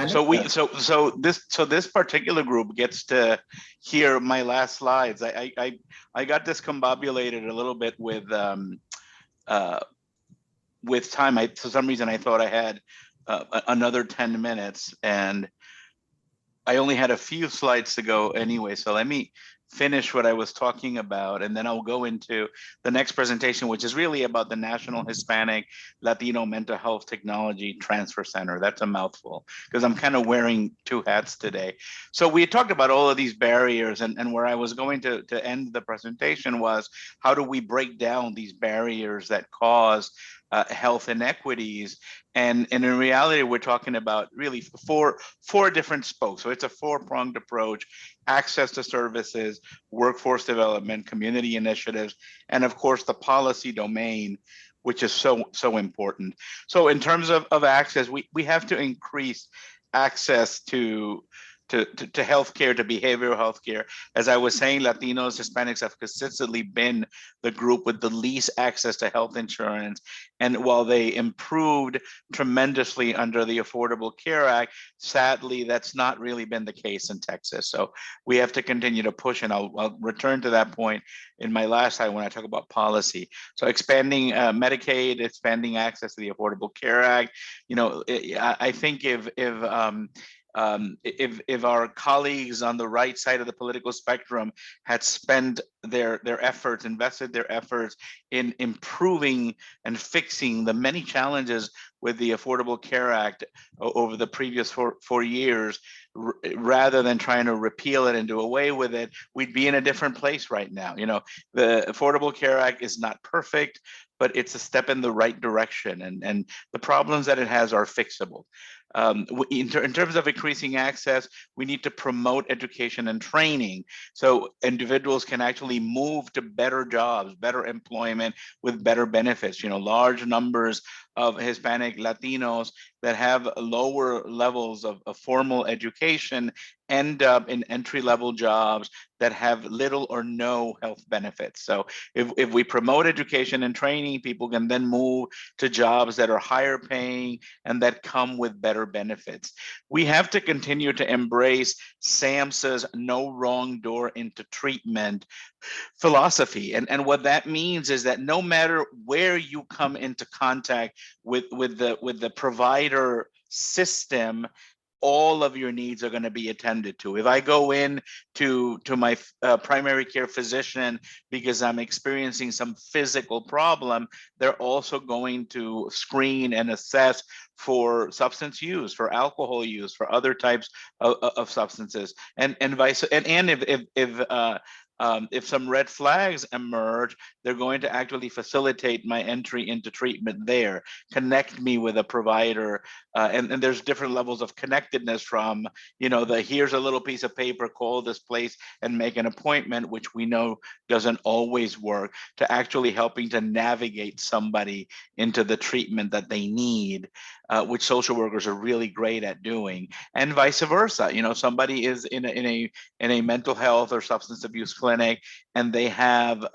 So this particular group gets to hear my last slides. I got discombobulated a little bit uh, with time. For some reason I thought I had another 10 minutes, and I only had a few slides to go anyway, so let me finish what I was talking about, and then I'll go into the next presentation, which is really about the National Hispanic Latino Mental Health Technology Transfer Center. That's a mouthful, because I'm kind of wearing two hats today. So we talked about all of these barriers, and where I was going to end the presentation was, how do we break down these barriers that cause health inequities? And in reality, we're talking about really four different spokes. So it's a four-pronged approach: access to services, workforce development, community initiatives, and of course the policy domain, which is so important. So in terms of access, we have to increase access to healthcare, to behavioral healthcare. As I was saying, Latinos, Hispanics have consistently been the group with the least access to health insurance. And while they improved tremendously under the Affordable Care Act, sadly, that's not really been the case in Texas. So we have to continue to push, and I'll return to that point in my last slide when I talk about policy. So expanding Medicaid, expanding access to the Affordable Care Act. You know, I think if our colleagues on the right side of the political spectrum had spent their efforts, invested their efforts in improving and fixing the many challenges with the Affordable Care Act over the previous four years, rather than trying to repeal it and do away with it, we'd be in a different place right now. You know, the Affordable Care Act is not perfect, but it's a step in the right direction, and the problems that it has are fixable. In terms of increasing access, we need to promote education and training so individuals can actually move to better jobs, better employment with better benefits. You know, large numbers of Hispanic Latinos that have lower levels of formal education end up in entry-level jobs that have little or no health benefits. So if we promote education and training, people can then move to jobs that are higher paying and that come with better benefits. We have to continue to embrace SAMHSA's no wrong door into treatment philosophy. And what that means is that no matter where you come into contact with the provider system, all of your needs are going to be attended to. If I go in to my primary care physician because I'm experiencing some physical problem, they're also going to screen and assess for substance use, for alcohol use, for other types of substances, and if some red flags emerge, they're going to actually facilitate my entry into treatment there, connect me with a provider. And there's different levels of connectedness, from, you know, here's a little piece of paper, call this place and make an appointment, which we know doesn't always work, to actually helping to navigate somebody into the treatment that they need, which social workers are really great at doing, and vice versa. You know, somebody is in a mental health or substance abuse clinic and they have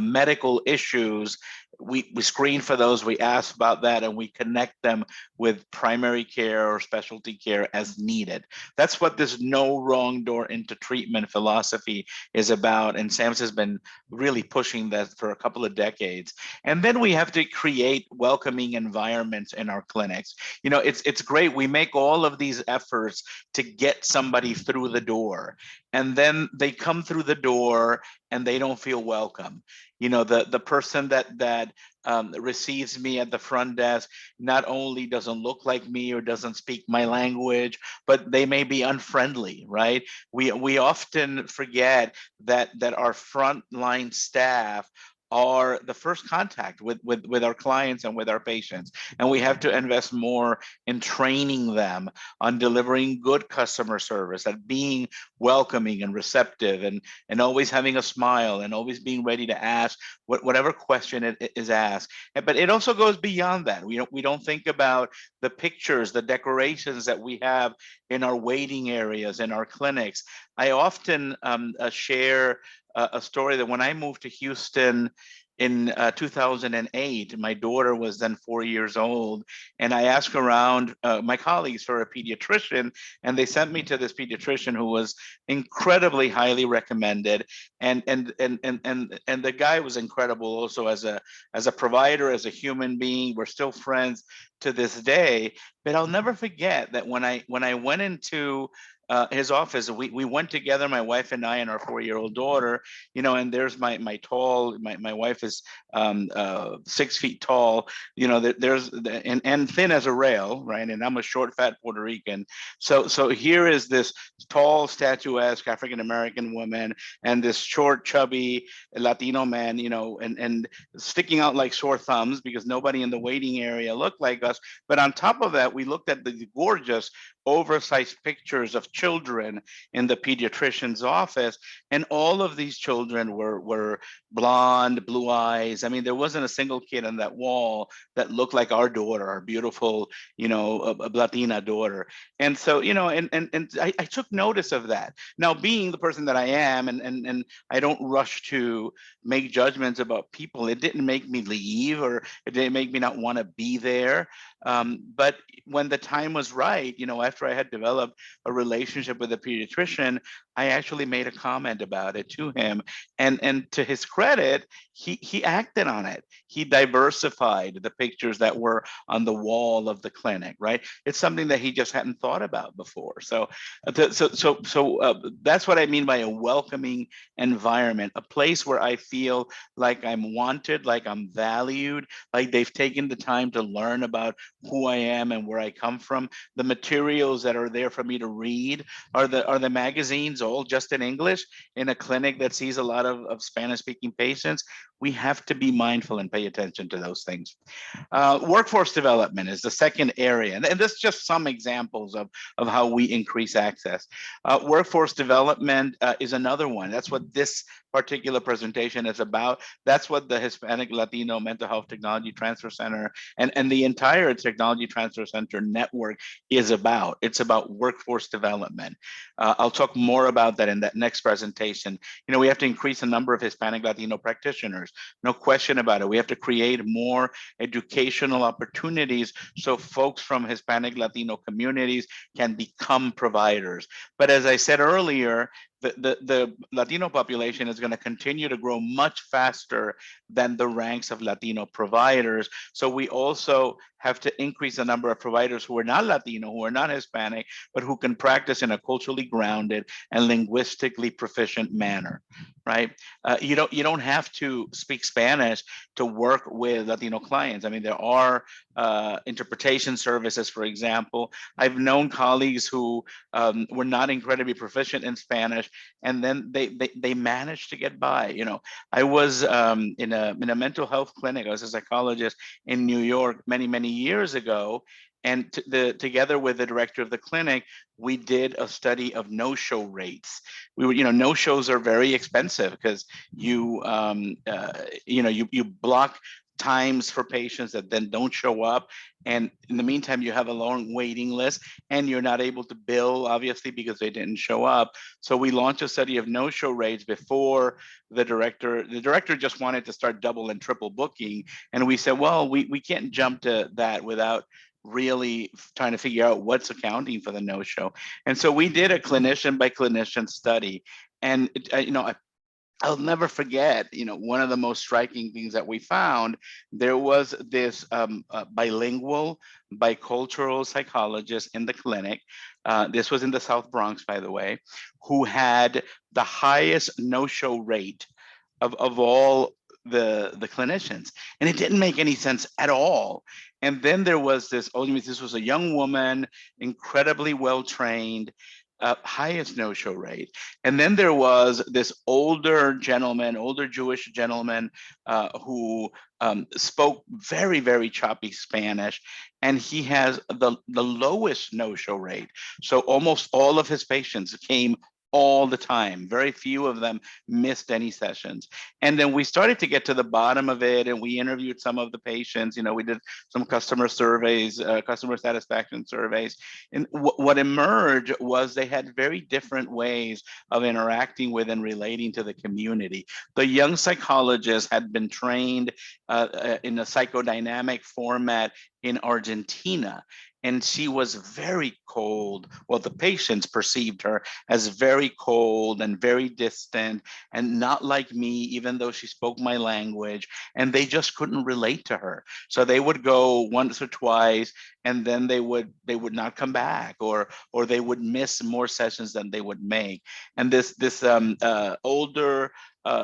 medical issues. We screen for those, we ask about that, and we connect them with primary care or specialty care as needed. That's what this no wrong door into treatment philosophy is about, and SAMHSA has been really pushing that for a couple of decades. And then we have to create welcoming environments in our clinics. You know, it's great, we make all of these efforts to get somebody through the door, and then they come through the door and they don't feel welcome. You know, the person that receives me at the front desk not only doesn't look like me or doesn't speak my language, but they may be unfriendly, right? We often forget that our frontline staff are the first contact with our clients and with our patients. And we have to invest more in training them on delivering good customer service, at being welcoming and receptive, and always having a smile, and always being ready to ask whatever question it is asked. But it also goes beyond that. We don't think about the pictures, the decorations that we have in our waiting areas, in our clinics. I often share a story that when I moved to Houston in 2008. My daughter was then 4 years old, and I asked around my colleagues for a pediatrician, and they sent me to this pediatrician who was incredibly highly recommended, and the guy was incredible also as a provider, as a human being. We're still friends to this day. But I'll never forget that when I went into his office, we went together, my wife and I, and our 4-year-old daughter, and there's my wife is 6 feet tall, there's and thin as a rail, right? And I'm a short, fat Puerto Rican. So here is this tall, statuesque African American woman and this short, chubby Latino man, and sticking out like sore thumbs because nobody in the waiting area looked like us. But on top of that, we looked at the gorgeous oversized pictures of children in the pediatrician's office, and all of these children were blonde, blue eyes. I mean, there wasn't a single kid on that wall that looked like our daughter, our beautiful, a Latina daughter. And so, and I took notice of that. Now, being the person that I am, and I don't rush to make judgments about people, it didn't make me leave, or it didn't make me not want to be there. But when the time was right, after I had developed a relationship with a pediatrician, I actually made a comment about it to him. And to his credit, he acted on it. He diversified the pictures that were on the wall of the clinic, right? It's something that he just hadn't thought about before. So that's what I mean by a welcoming environment, a place where I feel like I'm wanted, like I'm valued, like they've taken the time to learn about who I am and where I come from. The materials that are there for me to read are the magazines, all just in English, in a clinic that sees a lot of Spanish speaking patients. We have to be mindful and pay attention to those things. Workforce development is the second area, and this is just some examples of how we increase access. Workforce development is another one. That's what this particular presentation is about. That's what the Hispanic Latino Mental Health Technology Transfer Center and the entire Technology Transfer Center network is about. It's about workforce development. I'll talk more about that in that next presentation. We have to increase the number of Hispanic Latino practitioners. No question about it. We have to create more educational opportunities so folks from Hispanic Latino communities can become providers. But as I said earlier, the Latino population is going to continue to grow much faster than the ranks of Latino providers. So we also have to increase the number of providers who are not Latino, who are not Hispanic, but who can practice in a culturally grounded and linguistically proficient manner, right? You don't have to speak Spanish to work with Latino clients. I mean, there are interpretation services, for example. I've known colleagues who were not incredibly proficient in Spanish, and then they managed to get by. I was in a mental health clinic. I was a psychologist in New York many years ago, and together with the director of the clinic, we did a study of no-show rates. We were, no-shows are very expensive because you block times for patients that then don't show up, and in the meantime you have a long waiting list, and you're not able to bill, obviously, because they didn't show up. So we launched a study of no-show rates before the director just wanted to start double and triple booking, and we said, well, we can't jump to that without really trying to figure out what's accounting for the no-show. And so we did a clinician by clinician study, and I'll never forget, one of the most striking things that we found, there was this bilingual, bicultural psychologist in the clinic. This was in the South Bronx, by the way, who had the highest no-show rate of all the clinicians. And it didn't make any sense at all. And then there was this was a young woman, incredibly well-trained, highest no-show rate. And then there was this older Jewish gentleman who spoke very, very choppy Spanish, and he has the lowest no-show rate. So almost all of his patients came all the time. Very few of them missed any sessions. And then we started to get to the bottom of it, and we interviewed some of the patients. We did some customer surveys, customer satisfaction surveys. And what emerged was they had very different ways of interacting with and relating to the community. The young psychologists had been trained in a psychodynamic format in Argentina. And she was very cold. Well, the patients perceived her as very cold and very distant and not like me, even though she spoke my language. And they just couldn't relate to her. So they would go once or twice, and then they would not come back, or they would miss more sessions than they would make. And this older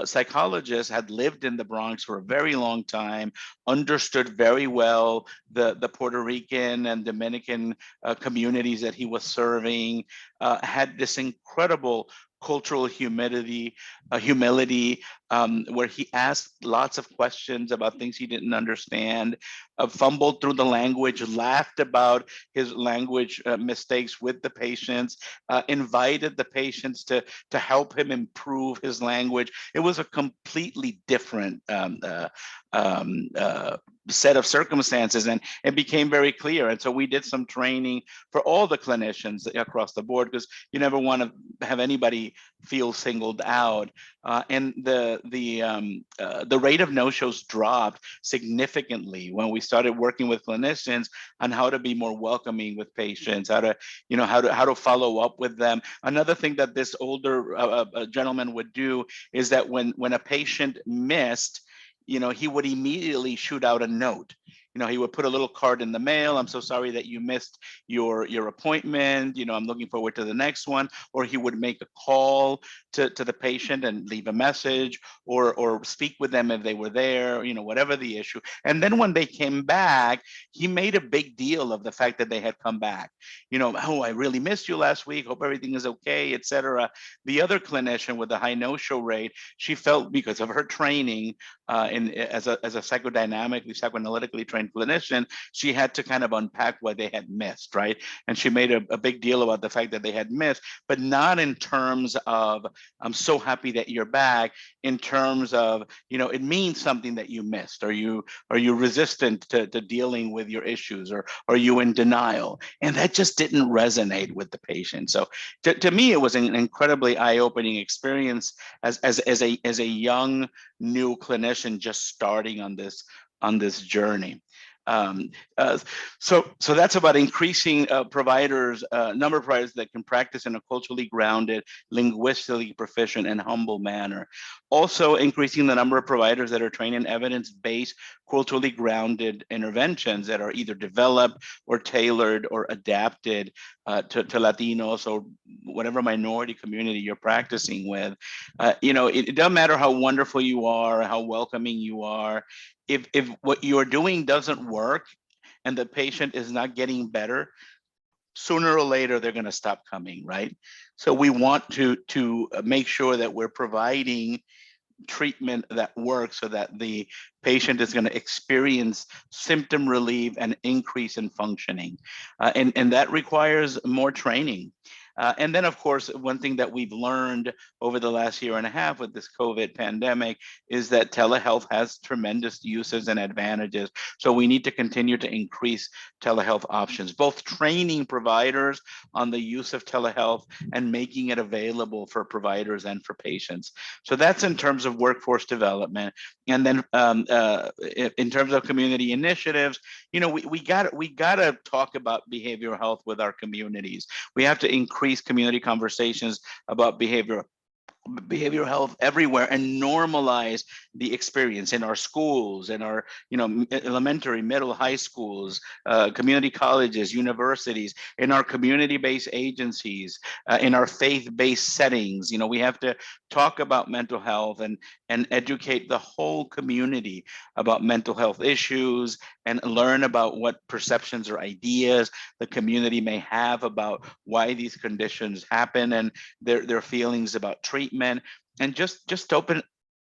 psychologist had lived in the Bronx for a very long time, understood very well the Puerto Rican and Dominican communities that he was serving, had this incredible cultural humility, where he asked lots of questions about things he didn't understand, fumbled through the language, laughed about his language mistakes with the patients, invited the patients to help him improve his language. It was a completely different set of circumstances, and it became very clear. And so we did some training for all the clinicians across the board, because you never want to have anybody feel singled out. And the rate of no-shows dropped significantly when we started working with clinicians on how to be more welcoming with patients, how to follow up with them. Another thing that this older gentleman would do is that when a patient missed, he would immediately shoot out a note. He would put a little card in the mail. I'm so sorry that you missed your appointment. I'm looking forward to the next one. Or he would make a call to the patient and leave a message, or speak with them if they were there, whatever the issue. And then when they came back, he made a big deal of the fact that they had come back. Oh, I really missed you last week. Hope everything is okay, etc. The other clinician with the high no-show rate, she felt, because of her training as a psychoanalytically trained clinician, she had to kind of unpack what they had missed, right? And she made a big deal about the fact that they had missed, but not in terms of, I'm so happy that you're back, in terms of, it means something that you missed. Are you resistant to dealing with your issues, or are you in denial? And that just didn't resonate with the patient. So to me, it was an incredibly eye-opening experience as a young new clinician just starting on this journey. So that's about increasing providers, number of providers that can practice in a culturally grounded, linguistically proficient, and humble manner. Also increasing the number of providers that are trained in evidence-based, culturally grounded interventions that are either developed or tailored or adapted to Latinos or whatever minority community you're practicing with. It doesn't matter how wonderful you are, how welcoming you are. If what you're doing doesn't work and the patient is not getting better, sooner or later they're going to stop coming, right? So we want to make sure that we're providing treatment that works so that the patient is going to experience symptom relief and increase in functioning. And that requires more training. And then, of course, one thing that we've learned over the last year and a half with this COVID pandemic is that telehealth has tremendous uses and advantages. So we need to continue to increase telehealth options, both training providers on the use of telehealth and making it available for providers and for patients. So that's in terms of workforce development. And then in terms of community initiatives, we gotta talk about behavioral health with our communities. We have to increase community conversations about behavioral health everywhere and normalize the experience in our schools, in our elementary, middle, high schools, community colleges, universities, in our community-based agencies, in our faith-based settings. We have to talk about mental health and educate the whole community about mental health issues and learn about what perceptions or ideas the community may have about why these conditions happen and their feelings about treatment, and just talk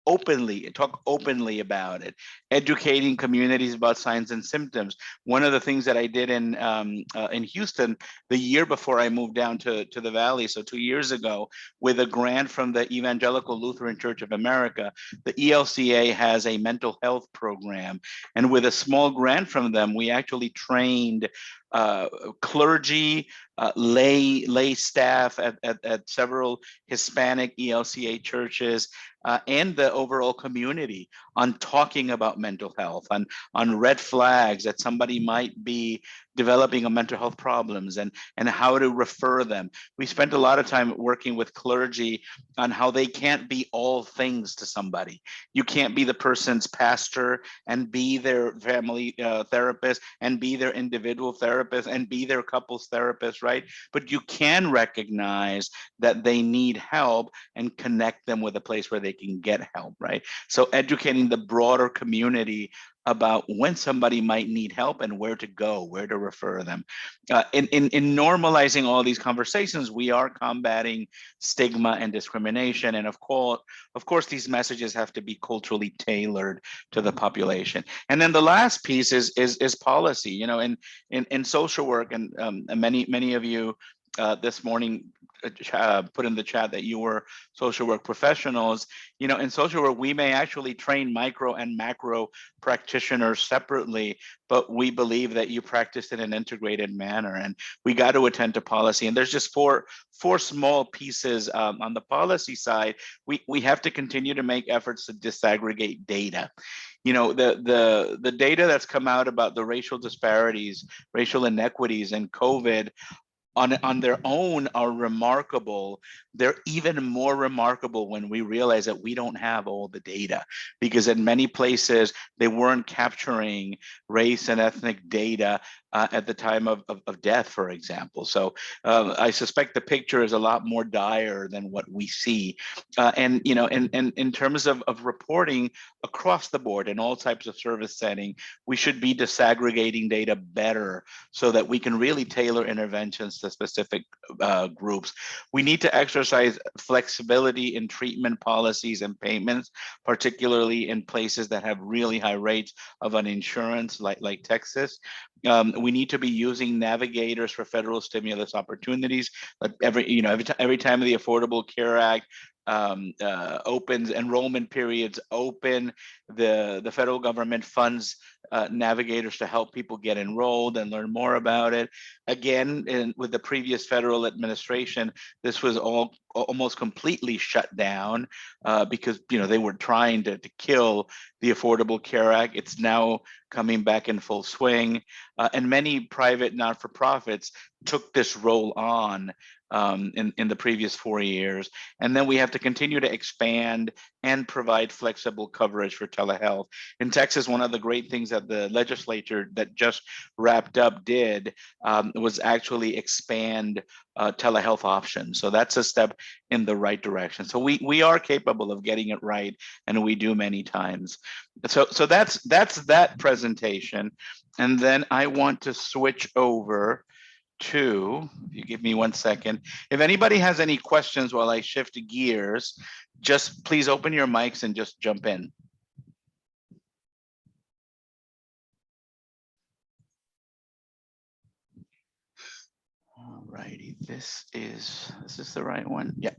openly about it. educating communities about signs and symptoms. One of the things that I did in Houston the year before I moved down to the Valley, so 2 years ago, with a grant from the Evangelical Lutheran Church of America, the ELCA has a mental health program. And with a small grant from them, we actually trained clergy, lay staff at several Hispanic ELCA churches, and the overall community on talking about mental health, on red flags that somebody might be developing a mental health problems, and how to refer them. We spent a lot of time working with clergy on how they can't be all things to somebody. You can't be the person's pastor and be their family therapist and be their individual therapist and be their couples therapist, right? But you can recognize that they need help and connect them with a place where they can get help, right? So educating the broader community about when somebody might need help and where to go, where to refer them. In normalizing all these conversations, we are combating stigma and discrimination. And of course, these messages have to be culturally tailored to the population. And then the last piece is policy. You know, in social work, and many of you this morning put in the chat that you were social work professionals. You know, in social work, we may actually train micro and macro practitioners separately, but we believe that you practice in an integrated manner, and we got to attend to policy. And there's just four small pieces on the policy side. We have to continue to make efforts to disaggregate data. You know, the data that's come out about the racial disparities, racial inequities, and COVID on their own are remarkable. They're even more remarkable when we realize that we don't have all the data, because in many places they weren't capturing race and ethnic data at the time of death, for example. So I suspect the picture is a lot more dire than what we see. And you know, in terms of reporting across the board in all types of service setting, we should be disaggregating data better so that we can really tailor interventions to specific groups. We need to exercise flexibility in treatment policies and payments, particularly in places that have really high rates of uninsurance, like Texas. We need to be using navigators for federal stimulus opportunities. Every time the Affordable Care Act opens, enrollment periods open, the federal government funds navigators to help people get enrolled and learn more about it. Again, with the previous federal administration, this was almost completely shut down because they were trying to kill the Affordable Care Act. It's now coming back in full swing, and many private not-for-profits took this role on in the previous 4 years. And then we have to continue to expand and provide flexible coverage for telehealth. In Texas, one of the great things that the legislature that just wrapped up did was actually expand telehealth options. So that's a step in the right direction. So we are capable of getting it right, and we do many times. So that's that presentation. And then I want to switch over to, if you give me 1 second, if anybody has any questions while I shift gears, just please open your mics and just jump in. All righty, this is the right one? Yeah.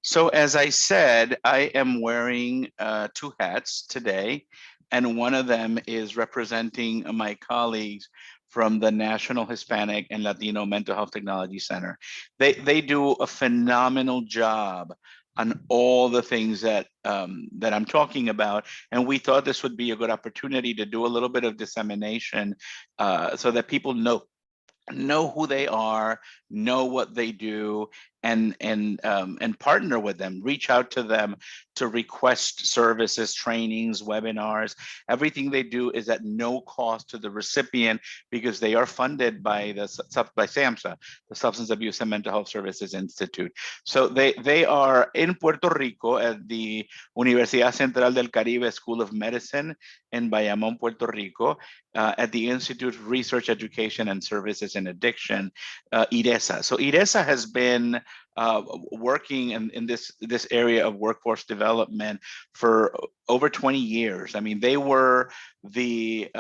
So as I said, I am wearing 2 hats today, and one of them is representing my colleagues from the National Hispanic and Latino Mental Health Technology Center. They do a phenomenal job on all the things that I'm talking about, and we thought this would be a good opportunity to do a little bit of dissemination so that people know who they are, know what they do, and partner with them, reach out to them to request services, trainings, webinars. Everything they do is at no cost to the recipient because they are funded by SAMHSA, the Substance Abuse and Mental Health Services Institute. So they are in Puerto Rico at the Universidad Central del Caribe School of Medicine in Bayamón, Puerto Rico, at the Institute of Research, Education, and Services in Addiction, IRESA. So IRESA has been working in this area of workforce development for over 20 years. I mean, they were the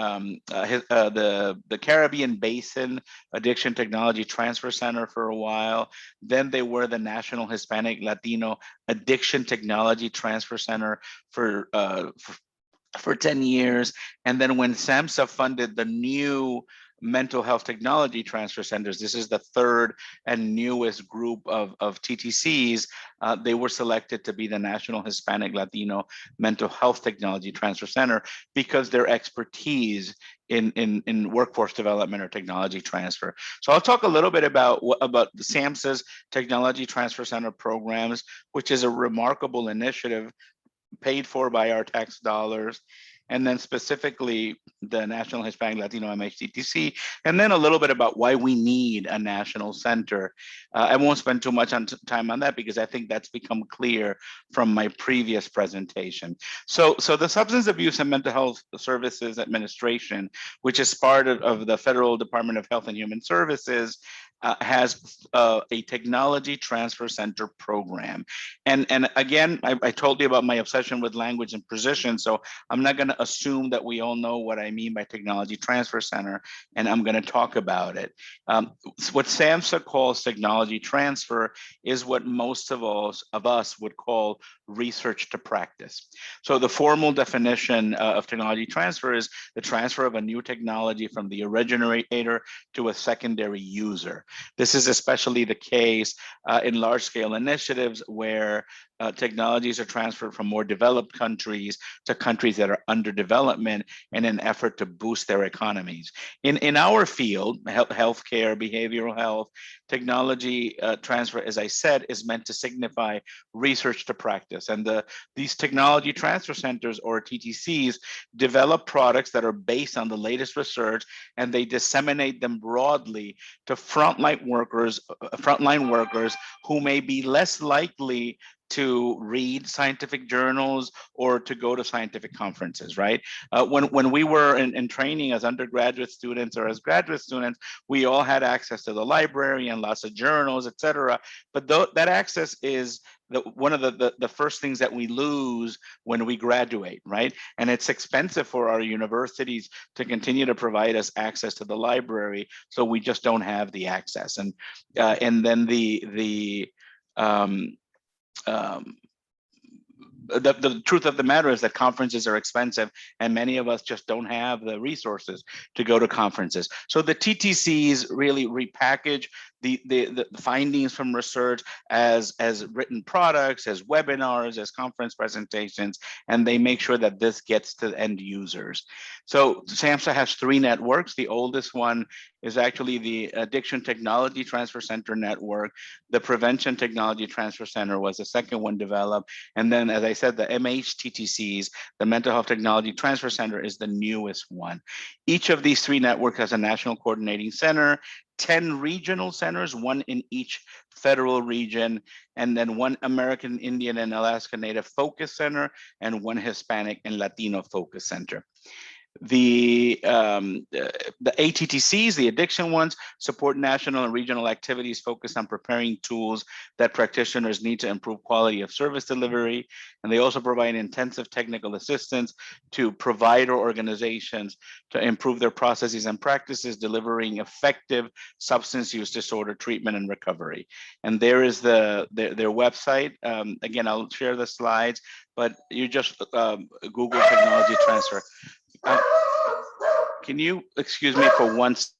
Caribbean Basin Addiction Technology Transfer Center for a while. Then they were the National Hispanic Latino Addiction Technology Transfer Center for 10 years. And then when SAMHSA funded the new mental health technology transfer centers, this is the third and newest group of TTCs, they were selected to be the National Hispanic Latino Mental Health Technology Transfer Center because their expertise in workforce development or technology transfer. So I'll talk a little bit about the SAMHSA's Technology Transfer Center programs, which is a remarkable initiative paid for by our tax dollars, and then specifically the National Hispanic Latino MHTTC, and then a little bit about why we need a national center. I won't spend too much time on that because I think that's become clear from my previous presentation. So the Substance Abuse and Mental Health Services Administration, which is part of the Federal Department of Health and Human Services, has a technology transfer center program. And again, I told you about my obsession with language and precision, so I'm not going to assume that we all know what I mean by technology transfer center, and I'm going to talk about it. What SAMHSA calls technology transfer is what most of us would call research to practice. So the formal definition of technology transfer is the transfer of a new technology from the originator to a secondary user. This is especially the case in large-scale initiatives where technologies are transferred from more developed countries to countries that are under development in an effort to boost their economies. In our field, healthcare, behavioral health, technology transfer, as I said, is meant to signify research to practice. And these technology transfer centers, or TTCs, develop products that are based on the latest research, and they disseminate them broadly to frontline workers who may be less likely to read scientific journals or to go to scientific conferences, right? When we were in training as undergraduate students or as graduate students, we all had access to the library and lots of journals, et cetera. But that access is one of the first things that we lose when we graduate, right? And it's expensive for our universities to continue to provide us access to the library, so we just don't have the access. And then the truth of the matter is that conferences are expensive, and many of us just don't have the resources to go to conferences. So the TTCs really repackage the findings from research as written products, as webinars, as conference presentations, and they make sure that this gets to end users. So SAMHSA has 3 networks. The oldest one is actually the Addiction Technology Transfer Center network. The Prevention Technology Transfer Center was the second one developed. And then, as I said, the MHTTCs, the Mental Health Technology Transfer Center, is the newest one. Each of these 3 networks has a national coordinating center, 10 regional centers, 1 in each federal region, and then 1 American Indian and Alaska Native Focus Center, and 1 Hispanic and Latino Focus Center. The ATTCs, the addiction ones, support national and regional activities focused on preparing tools that practitioners need to improve quality of service delivery. And they also provide intensive technical assistance to provider organizations to improve their processes and practices, delivering effective substance use disorder treatment and recovery. And there is their website. Again, I'll share the slides, but you just Google technology transfer. Can you excuse me for one second?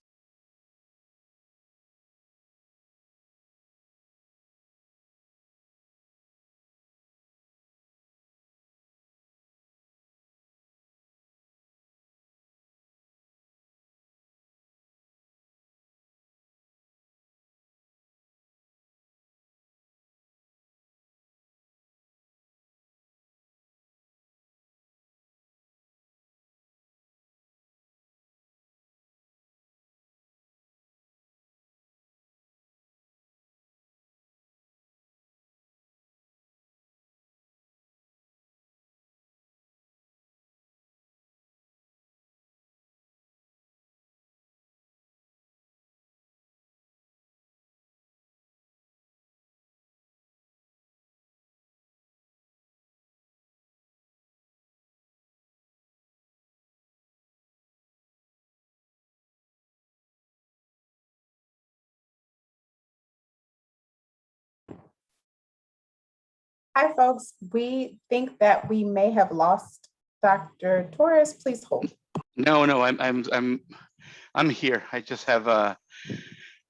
Hi, folks. We think that we may have lost Dr. Torres. Please hold. No, I'm here. I just have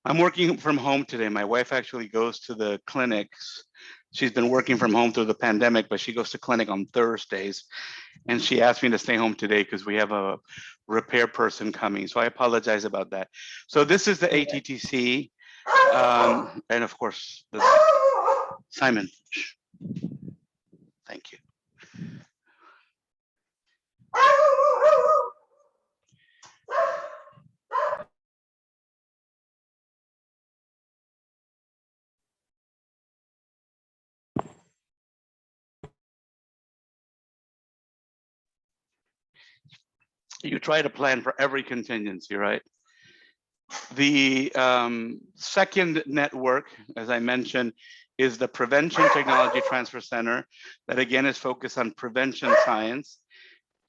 I'm working from home today. My wife actually goes to the clinics. She's been working from home through the pandemic, but she goes to clinic on Thursdays. And she asked me to stay home today because we have a repair person coming. So I apologize about that. So this is the ATTC. And of course, Simon. Thank you. You try to plan for every contingency, right? The second network, as I mentioned, is the Prevention Technology Transfer Center that again is focused on prevention science.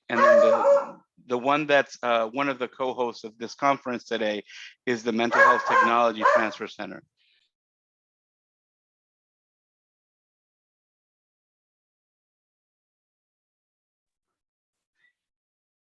And then the one that's one of the co-hosts of this conference today is the Mental Health Technology Transfer Center.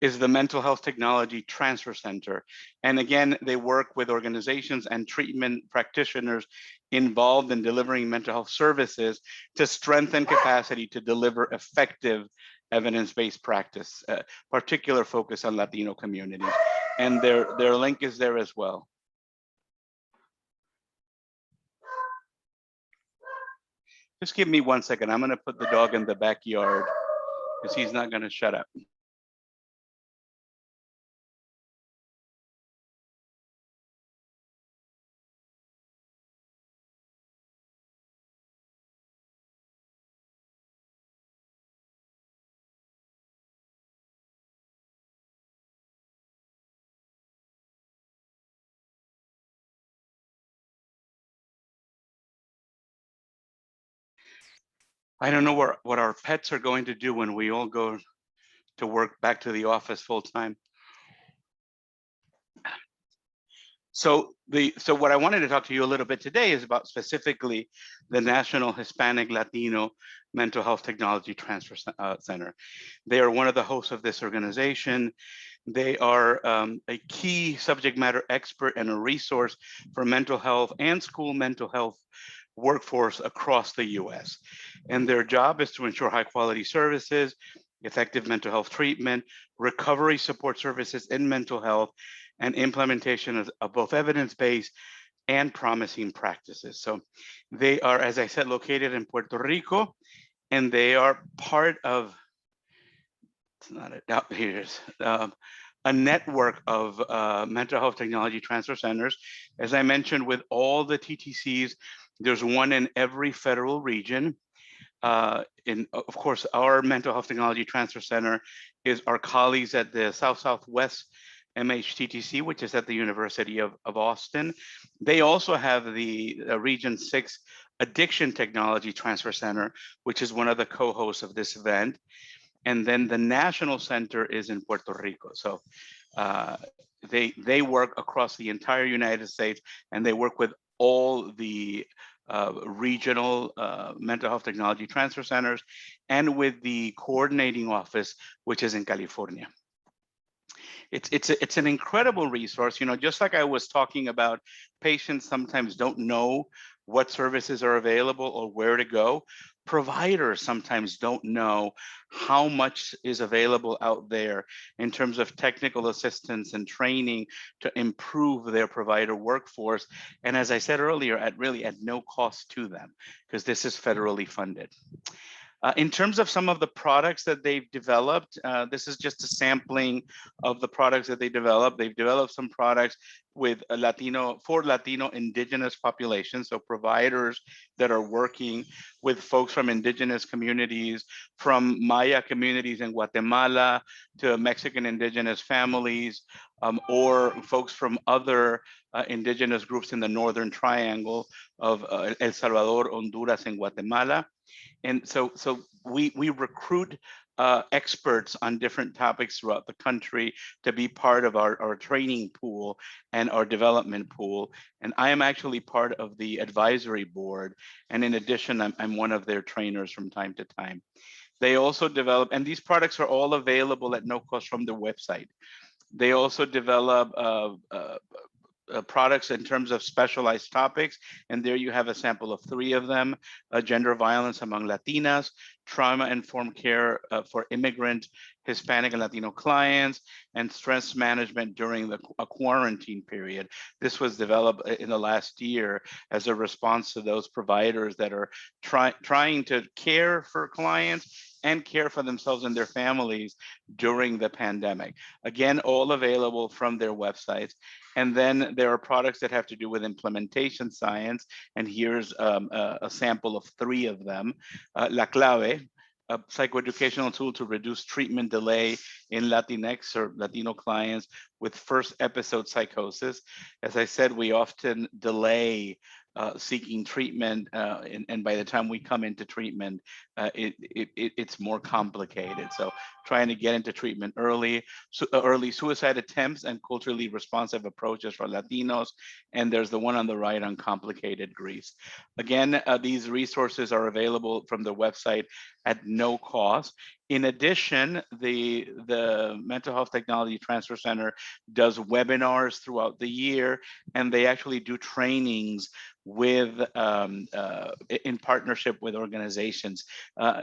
Is the Mental Health Technology Transfer Center. And again, they work with organizations and treatment practitioners involved in delivering mental health services to strengthen capacity to deliver effective evidence-based practice, particular focus on Latino communities. And their link is there as well. Just give me 1 second. I'm gonna put the dog in the backyard because he's not gonna shut up. I don't know what our pets are going to do when we all go to work back to the office full time. So what I wanted to talk to you a little bit today is about specifically the National Hispanic Latino Mental Health Technology Transfer Center. They are one of the hosts of this organization. They are a key subject matter expert and a resource for mental health and school mental health workforce across the US. And their job is to ensure high quality services, effective mental health treatment, recovery support services in mental health, and implementation of both evidence-based and promising practices. So they are, as I said, located in Puerto Rico, and they are part of, it's not it, now here's, a network of mental health technology transfer centers. As I mentioned, with all the TTCs, there's one in every federal region. Of course, our mental health technology transfer center is our colleagues at the Southwest MHTTC, which is at the University of Austin. They also have the Region 6 Addiction Technology Transfer Center, which is one of the co-hosts of this event. And then the national center is in Puerto Rico. So they work across the entire United States, and they work with all the regional mental health technology transfer centers and with the coordinating office, which is in California. It's an incredible resource. You know, just like I was talking about, patients sometimes don't know what services are available or where to go. Providers sometimes don't know how much is available out there in terms of technical assistance and training to improve their provider workforce. And as I said earlier, at no cost to them, because this is federally funded. In terms of some of the products that they've developed, this is just a sampling of the products that they developed. They've developed some products with for Latino indigenous populations, so providers that are working with folks from indigenous communities, from Maya communities in Guatemala to Mexican indigenous families, or folks from other indigenous groups in the Northern Triangle of El Salvador, Honduras, and Guatemala. And so we recruit experts on different topics throughout the country to be part of our training pool and our development pool. And I am actually part of the advisory board. And in addition, I'm one of their trainers from time to time. They also develop, and these products are all available at no cost from their website. They also develop products in terms of specialized topics. And there you have a sample of 3 of them: gender violence among Latinas, trauma-informed care for immigrant, Hispanic and Latino clients, and stress management during a quarantine period. This was developed in the last year as a response to those providers that are trying to care for clients and care for themselves and their families during the pandemic. Again, all available from their websites. And then there are products that have to do with implementation science. And here's a sample of 3 of them. La Clave, a psychoeducational tool to reduce treatment delay in Latinx or Latino clients with first episode psychosis. As I said, we often delay seeking treatment, and by the time we come into treatment, it's more complicated. So trying to get into treatment early, early suicide attempts and culturally responsive approaches for Latinos. And there's the one on the right on complicated griefs. Again, these resources are available from the website at no cost. In addition, the Mental Health Technology Transfer Center does webinars throughout the year, and they actually do trainings with in partnership with organizations.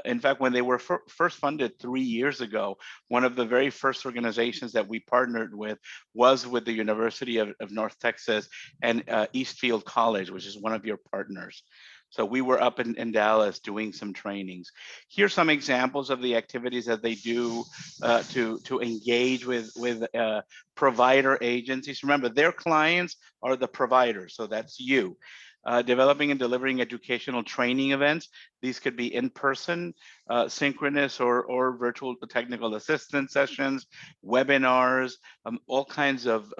In fact, when they were first funded 3 years ago, one of the very first organizations that we partnered with was with the University of North Texas and Eastfield College, which is one of your partners. So we were up in Dallas doing some trainings. Here's some examples of the activities that they do to engage with provider agencies. Remember, their clients are the providers, so that's you. Developing and delivering educational training events. These could be in-person, synchronous or virtual technical assistance sessions, webinars, all kinds of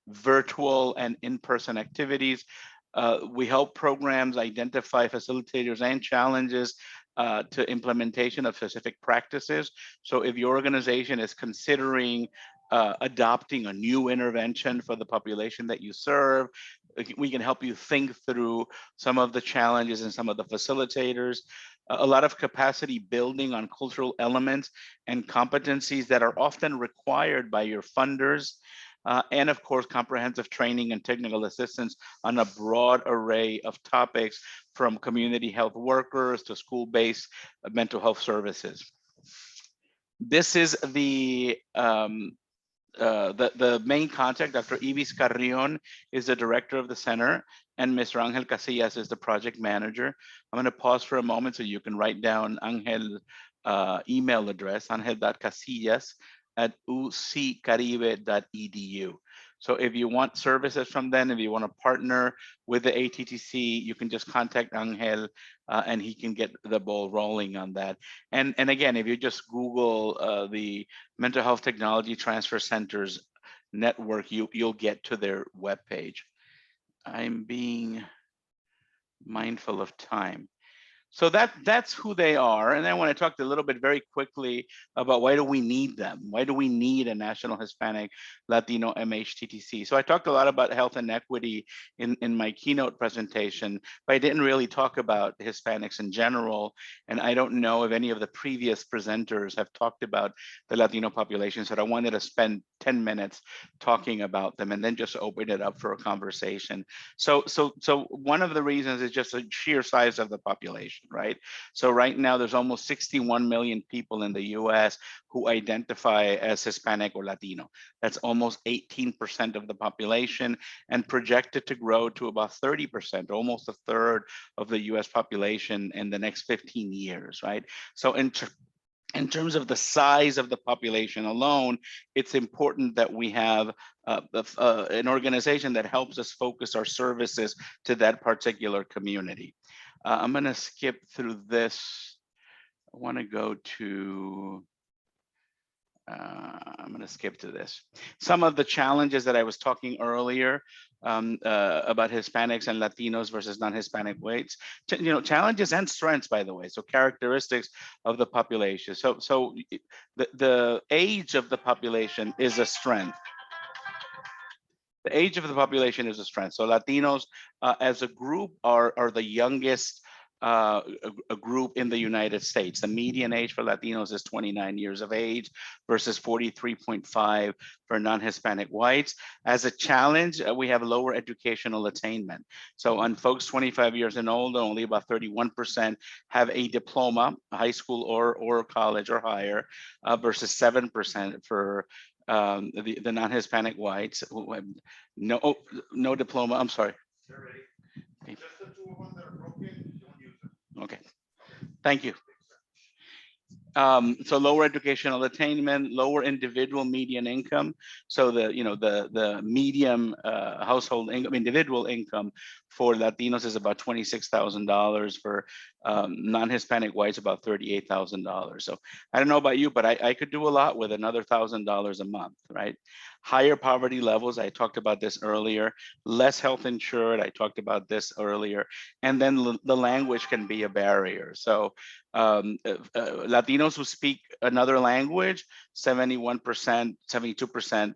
virtual and in-person activities. We help programs identify facilitators and challenges to implementation of specific practices. So if your organization is considering adopting a new intervention for the population that you serve, we can help you think through some of the challenges and some of the facilitators. A lot of capacity building on cultural elements and competencies that are often required by your funders. And of course, comprehensive training and technical assistance on a broad array of topics, from community health workers to school-based mental health services. This is the main contact. Dr. Ibis Carrion is the director of the center, and Mr. Angel Casillas is the project manager. I'm going to pause for a moment so you can write down Angel's email address, angel.casillas@uccaribe.edu. So if you want services from them, if you want to partner with the ATTC, you can just contact Angel and he can get the ball rolling on that. And again, if you just Google the Mental Health Technology Transfer Centers network, you'll get to their webpage. I'm being mindful of time. So that's who they are. And then I want to talk a little bit very quickly about why do we need them? Why do we need a National Hispanic Latino MHTTC? So I talked a lot about health and equity in my keynote presentation, but I didn't really talk about Hispanics in general. And I don't know if any of the previous presenters have talked about the Latino population. So I wanted to spend 10 minutes talking about them and then just open it up for a conversation. So one of the reasons is just the sheer size of the population. Right? So right now there's almost 61 million people in the US who identify as Hispanic or Latino. That's almost 18% of the population and projected to grow to about 30%, almost a third of the US population in the next 15 years, right? So in terms of the size of the population alone, it's important that we have an organization that helps us focus our services to that particular community. I'm going to skip through this. I want to go to, I'm going to skip to this. Some of the challenges that I was talking earlier about Hispanics and Latinos versus non-Hispanic whites, challenges and strengths, by the way. So characteristics of the population. So the age of the population is a strength. The age of the population is a strength. So Latinos as a group are the youngest a group in the United States. The median age for Latinos is 29 years of age versus 43.5 for non-Hispanic whites. As a challenge, we have lower educational attainment. So on folks 25 years and older, only about 31% have a diploma, high school or college or higher, versus 7% for the non-Hispanic whites who have no diploma. I'm sorry. Okay. Okay, thank you. So lower educational attainment, lower individual median income. So the medium household income, individual income for Latinos is about $26,000. For non-Hispanic whites, about $38,000. So I don't know about you, but I could do a lot with another $1,000 a month, right? Higher poverty levels, I talked about this earlier. Less health insured, I talked about this earlier. And then the language can be a barrier. So Latinos who speak another language, 71%, 72%,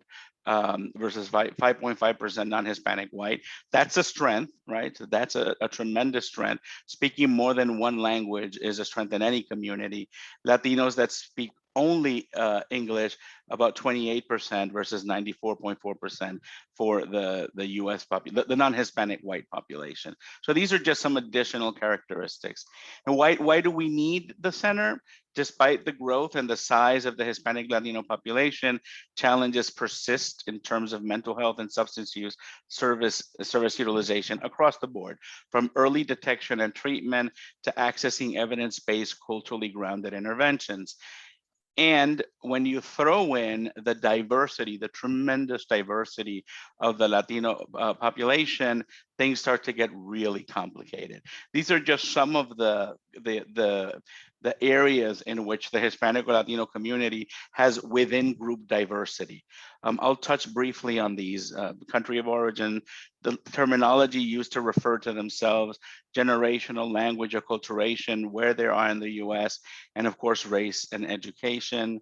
versus 5.5% non-Hispanic white. That's a strength, right? So that's a tremendous strength. Speaking more than one language is a strength in any community. Latinos that speak only English, about 28% versus 94.4% for the US population, the non-Hispanic white population. So these are just some additional characteristics. And why do we need the center? Despite the growth and the size of the Hispanic Latino population, challenges persist in terms of mental health and substance use service utilization across the board, from early detection and treatment to accessing evidence-based, culturally grounded interventions. And when you throw in the diversity, the tremendous diversity of the Latino population, things start to get really complicated. These are just some of the areas in which the Hispanic or Latino community has within group diversity. I'll touch briefly on these. Country of origin, the terminology used to refer to themselves, generational language acculturation, where they are in the US, and of course, race and education.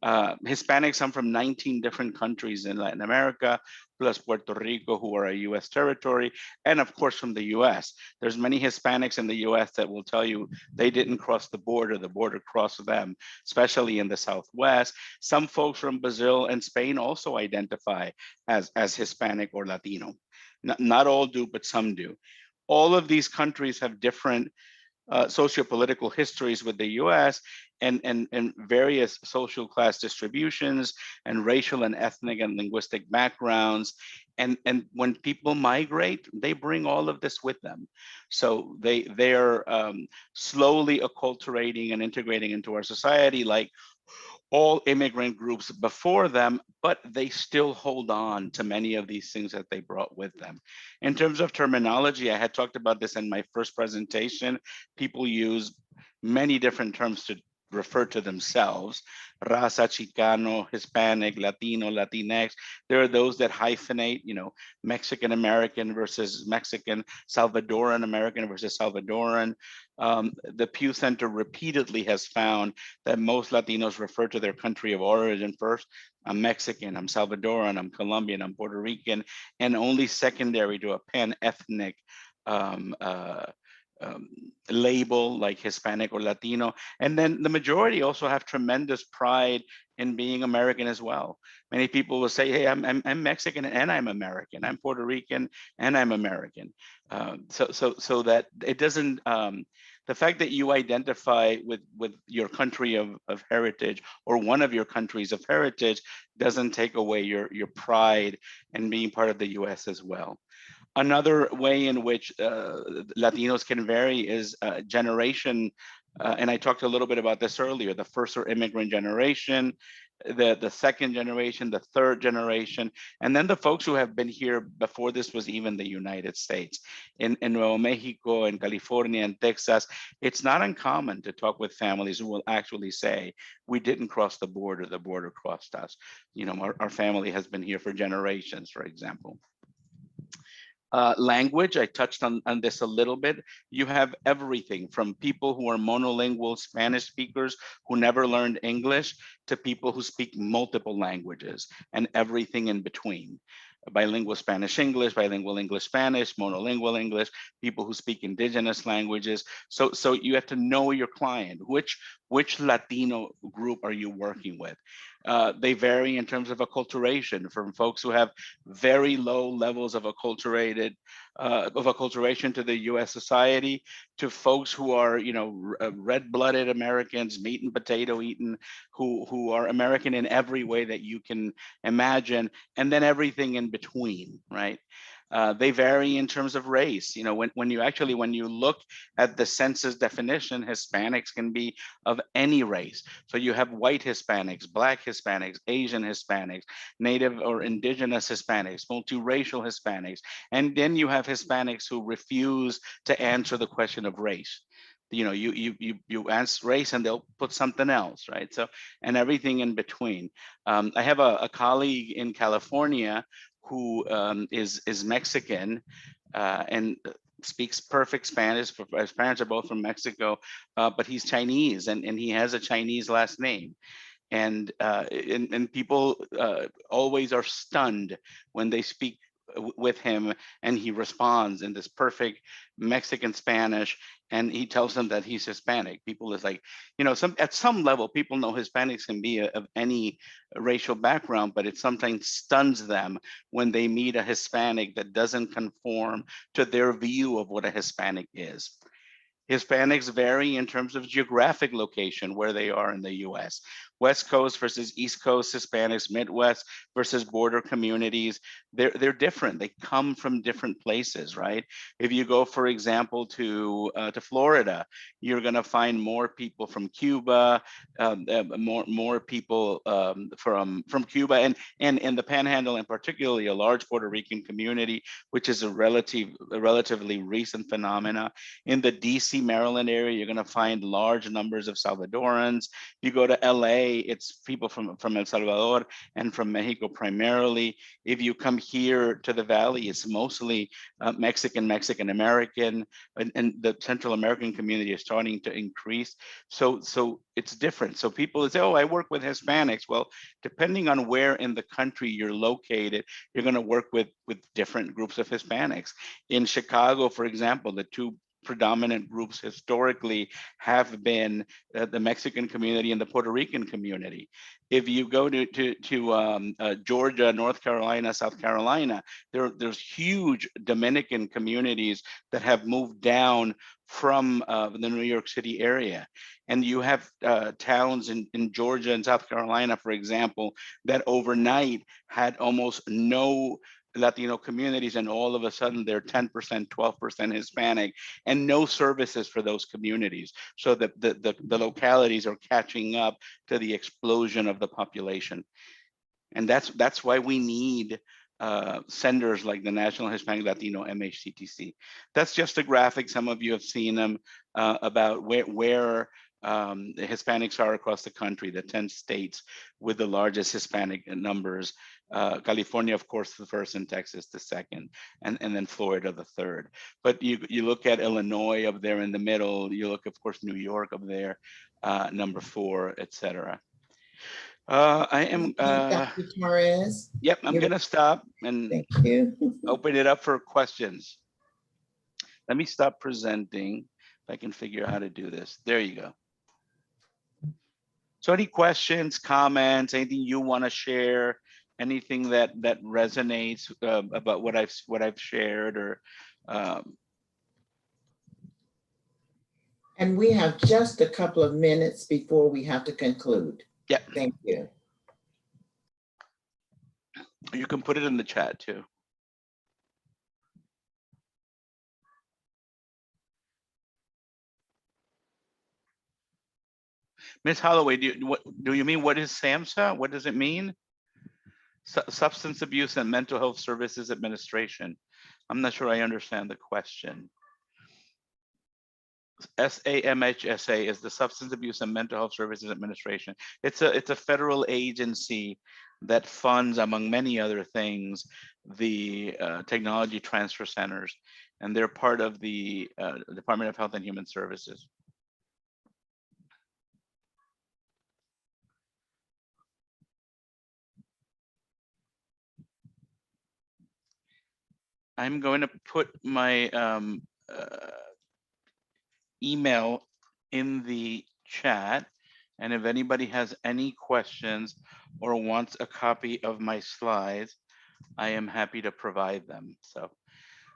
Hispanics come from 19 different countries in Latin America, plus Puerto Rico, who are a US territory, and of course from the US. There's many Hispanics in the US that will tell you they didn't cross the border crossed them, especially in the Southwest. Some folks from Brazil and Spain also identify as Hispanic or Latino. Not all do, but some do. All of these countries have different sociopolitical histories with the US and various social class distributions and racial and ethnic and linguistic backgrounds. And when people migrate, they bring all of this with them. So they're slowly acculturating and integrating into our society like all immigrant groups before them, but they still hold on to many of these things that they brought with them. In terms of terminology, I had talked about this in my first presentation. People use many different terms to refer to themselves: raza, Chicano, Hispanic, Latino, Latinx. There are those that hyphenate, Mexican American versus Mexican, Salvadoran American versus Salvadoran. The Pew Center repeatedly has found that most Latinos refer to their country of origin first. I'm Mexican, I'm Salvadoran, I'm Colombian, I'm Puerto Rican, and only secondary to a pan-ethnic label like Hispanic or Latino. And then the majority also have tremendous pride in being American as well. Many people will say, hey, I'm Mexican and I'm American. I'm Puerto Rican and I'm American. So that it doesn't, the fact that you identify with your country of heritage or one of your countries of heritage doesn't take away your pride in being part of the US as well. Another way in which Latinos can vary is generation, and I talked a little bit about this earlier, the first or immigrant generation, the second generation, the third generation, and then the folks who have been here before this was even the United States. In Nuevo Mexico, in California, and Texas, it's not uncommon to talk with families who will actually say, we didn't cross the border crossed us. You know, our family has been here for generations, for example. Language, I touched on this a little bit. You have everything from people who are monolingual Spanish speakers who never learned English to people who speak multiple languages and everything in between. Bilingual Spanish-English, bilingual English-Spanish, monolingual English, people who speak indigenous languages. So you have to know your client. Which Latino group are you working with? They vary in terms of acculturation, from folks who have very low levels of acculturation to the U.S. society, to folks who are, you know, red-blooded Americans, meat and potato eating, who are American in every way that you can imagine, and then everything in between, right? They vary in terms of race. You know, when you look at the census definition, Hispanics can be of any race. So you have white Hispanics, Black Hispanics, Asian Hispanics, Native or Indigenous Hispanics, multiracial Hispanics, and then you have Hispanics who refuse to answer the question of race. You know, you ask race and they'll put something else, right? So, and everything in between. I have a colleague in California who is Mexican and speaks perfect Spanish. His parents are both from Mexico, but he's Chinese and he has a Chinese last name. And people always are stunned when they speak with him and he responds in this perfect Mexican Spanish, and he tells them that he's Hispanic. People is like, you know, at some level, people know Hispanics can be of any racial background, but it sometimes stuns them when they meet a Hispanic that doesn't conform to their view of what a Hispanic is. Hispanics vary in terms of geographic location, where they are in the US. West Coast versus East Coast Hispanics, Midwest versus border communities, they're different. They come from different places, right? If you go, for example, to Florida, you're gonna find more people from Cuba, more people from Cuba, and in the Panhandle, and particularly a large Puerto Rican community, which is a relatively recent phenomena. In the DC, Maryland area, you're gonna find large numbers of Salvadorans. You go to LA, it's people from El Salvador and from Mexico primarily. If you come here to the Valley, it's mostly Mexican American, and the Central American community is starting to increase. So it's different. So people say, oh, I work with Hispanics. Well, depending on where in the country you're located, you're going to work with different groups of Hispanics. In Chicago, for example, the two predominant groups historically have been the Mexican community and the Puerto Rican community. If you go to Georgia, North Carolina, South Carolina, there's huge Dominican communities that have moved down from the New York City area. And you have towns in Georgia and South Carolina, for example, that overnight had almost no Latino communities, and all of a sudden they're 10%, 12% Hispanic, and no services for those communities. So that the localities are catching up to the explosion of the population. And that's why we need centers like the National Hispanic Latino MHCTC. That's just a graphic. Some of you have seen them about where the Hispanics are across the country, the 10 states with the largest Hispanic numbers. California, of course, the first, and Texas the second, and then Florida the third. But you look at Illinois up there in the middle, you look, of course, New York up there, number 4, etc. I am, Dr. Torres. yep, I'm gonna stop and Thank you. open it up for questions. Let me stop presenting, if I can figure out how to do this. There you go. So any questions, comments, anything you want to share, anything that resonates about what I've shared, or And we have just a couple of minutes before we have to conclude. yeah, Thank you. you can put it in the chat too. Ms. Holloway, do you mean what is SAMHSA? What does it mean? Substance Abuse and Mental Health Services Administration. I'm not sure I understand the question. SAMHSA is the Substance Abuse and Mental Health Services Administration. It's a federal agency that funds, among many other things, the technology transfer centers, and they're part of the Department of Health and Human Services. I'm going to put my email in the chat, and if anybody has any questions or wants a copy of my slides, I am happy to provide them. So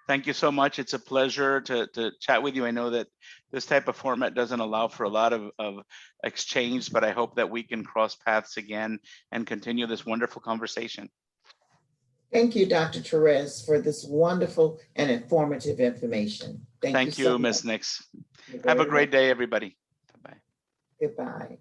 thank you so much. It's a pleasure to chat with you. I know that this type of format doesn't allow for a lot of exchange, but I hope that we can cross paths again and continue this wonderful conversation. Thank you, Dr. Torres, for this wonderful and informative information. Thank you, so Ms. much. Nix. You're Have a very great day, everybody. Bye-bye. Goodbye.